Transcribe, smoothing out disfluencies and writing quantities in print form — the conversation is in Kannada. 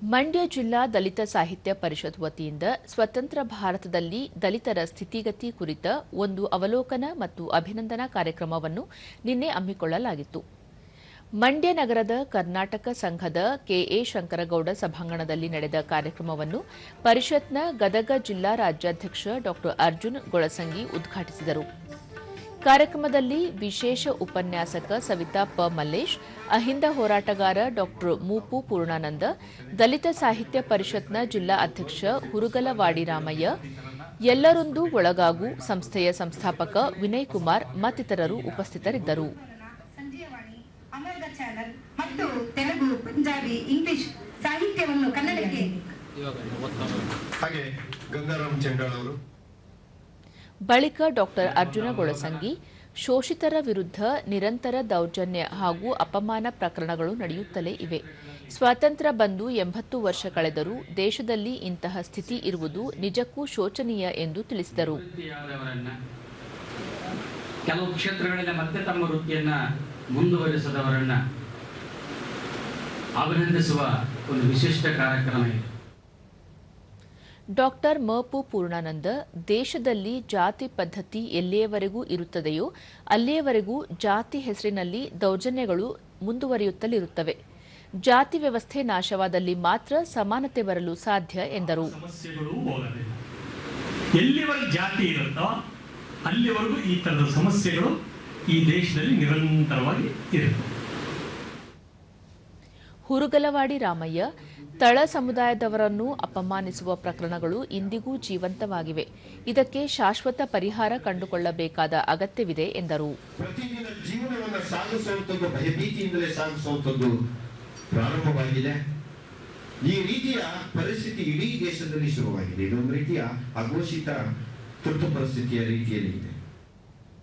ಮಂಡ್ಯ ಜಿಲ್ಲಾ ದಲಿತ ಸಾಹಿತ್ಯ ಪರಿಷತ್ ವತಿಯಿಂದ ಸ್ವತಂತ್ರ ಭಾರತದಲ್ಲಿ ದಲಿತರ ಸ್ಥಿತಿಗತಿ ಕುರಿತ ಒಂದು ಅವಲೋಕನ ಮತ್ತು ಅಭಿನಂದನಾ ಕಾರ್ಯಕ್ರಮವನ್ನು ನಿನ್ನೆ ಹಮ್ಮಿಕೊಳ್ಳಲಾಗಿತ್ತು. ಮಂಡ್ಯ ನಗರದ ಕರ್ನಾಟಕ ಸಂಘದ ಕೆಎ ಶಂಕರಗೌಡ ಸಭಾಂಗಣದಲ್ಲಿ ನಡೆದ ಕಾರ್ಯಕ್ರಮವನ್ನು ಪರಿಷತ್ನ ಗದಗ ಜಿಲ್ಲಾ ರಾಜ್ಯಾಧ್ಯಕ್ಷ ಡಾ ಅರ್ಜುನ್ ಗೊಳಸಂಗಿ ಉದ್ಘಾಟಿಸಿದರು. ಕಾರ್ಯಕ್ರಮದಲ್ಲಿ ವಿಶೇಷ ಉಪನ್ಯಾಸಕ ಸವಿತಾ ಪ. ಮಲ್ಲೇಶ್, ಅಹಿಂದ ಹೋರಾಟಗಾರ ಡಾ ಮೂಪು ಪೂರ್ಣಾನಂದ, ದಲಿತ ಸಾಹಿತ್ಯ ಪರಿಷತ್ನ ಜಿಲ್ಲಾ ಅಧ್ಯಕ್ಷ ಹುರುಗಲವಾಡಿ ರಾಮಯ್ಯ, ಎಲ್ಲರೊಂದು ಒಳಗಾಗು ಸಂಸ್ಥೆಯ ಸಂಸ್ಥಾಪಕ ವಿನಯ್ ಕುಮಾರ್ ಮತ್ತಿತರರು ಉಪಸ್ಥಿತರಿದ್ದರು. ಮತ್ತು ತೆಲುಗು, ಪಂಜಾಬಿ, ಇಂಗ್ಲಿಷ್ ಸಾಹಿತ್ಯವನ್ನು ಕನ್ನಡಕ್ಕೆ ಹಾಗೆ ಗಂಗಾರಾಮ್ ಚೆಂಡಾಳ್ ಅವರು. ಬಳಿಕ ಡಾ ಅರ್ಜುನ ಗೊಳಸಂಗಿ, ಶೋಷಿತರ ವಿರುದ್ಧ ನಿರಂತರ ದೌರ್ಜನ್ಯ ಹಾಗೂ ಅಪಮಾನ ಪ್ರಕರಣಗಳು ನಡೆಯುತ್ತಲೇ ಇವೆ. ಸ್ವಾತಂತ್ರ್ಯ ಬಂದು 80 ವರ್ಷ ಕಳೆದರೂ ದೇಶದಲ್ಲಿ ಇಂತಹ ಸ್ಥಿತಿ ಇರುವುದು ನಿಜಕ್ಕೂ ಶೋಚನೀಯ ಎಂದು ತಿಳಿಸಿದರು. ಕೆಲವು ಕ್ಷೇತ್ರಗಳಲ್ಲಿ ಮತ್ತೆ ತಮ್ಮ ವೃತ್ತಿಯನ್ನ ಮುಂದುವರಿಸಿದವರನ್ನ ಅಭಿನಂದಿಸುವ ಒಂದು ವಿಶಿಷ್ಟ ಕಾರ್ಯಕ್ರಮ ಇದೆ. ಡಾಕ್ಟರ್ ಮಪು ಪೂರ್ಣಾನಂದ, ದೇಶದಲ್ಲಿ ಜಾತಿ ಪದ್ಧತಿ ಎಲ್ಲಿಯವರೆಗೂ ಇರುತ್ತದೆಯೋ ಅಲ್ಲಿಯವರೆಗೂ ಜಾತಿ ಹೆಸರಿನಲ್ಲಿ ದೌರ್ಜನ್ಯಗಳು ಮುಂದುವರಿಯುತ್ತಲಿರುತ್ತವೆ. ಜಾತಿ ವ್ಯವಸ್ಥೆ ನಾಶವಾದಲ್ಲಿ ಮಾತ್ರ ಸಮಾನತೆ ಬರಲು ಸಾಧ್ಯ ಎಂದರು. ಎಲ್ಲಿವರೆಗೂ ಜಾತಿ ಇರುತ್ತೋ ಅಲ್ಲಿವರೆಗೂ ಈ ತರದ ಸಮಸ್ಯೆಗಳು ಈ ದೇಶದಲ್ಲಿ ನಿರಂತರವಾಗಿ ಇರುತ್ತವೆ. ಹುರುಗಲವಾಡಿ ರಾಮಯ್ಯ, ತಳ ಸಮುದಾಯದವರನ್ನು ಅಪಮಾನಿಸುವ ಪ್ರಕರಣಗಳು ಇಂದಿಗೂ ಜೀವಂತವಾಗಿವೆ. ಇದಕ್ಕೆ ಶಾಶ್ವತ ಪರಿಹಾರ ಕಂಡುಕೊಳ್ಳಬೇಕಾದ ಅಗತ್ಯವಿದೆ ಎಂದರು. ಪ್ರತಿದಿನ ಜೀವನವನ್ನು ಸಾಗಿಸುವಂಥದ್ದು ಭಯಭೀತಿಯಿಂದಲೇ ಸಾಗಿಸುವಂಥದ್ದು ಪ್ರಾರಂಭವಾಗಿದೆ. ಈ ರೀತಿಯ ಪರಿಸ್ಥಿತಿ ಇಡೀ ದೇಶದಲ್ಲಿ ಶುರುವಾಗಿದೆ. ಇದೊಂದು ರೀತಿಯ ಅಘೋಷಿತ ತುರ್ತು ಪರಿಸ್ಥಿತಿಯ ರೀತಿಯಲ್ಲಿ ಇದೆ.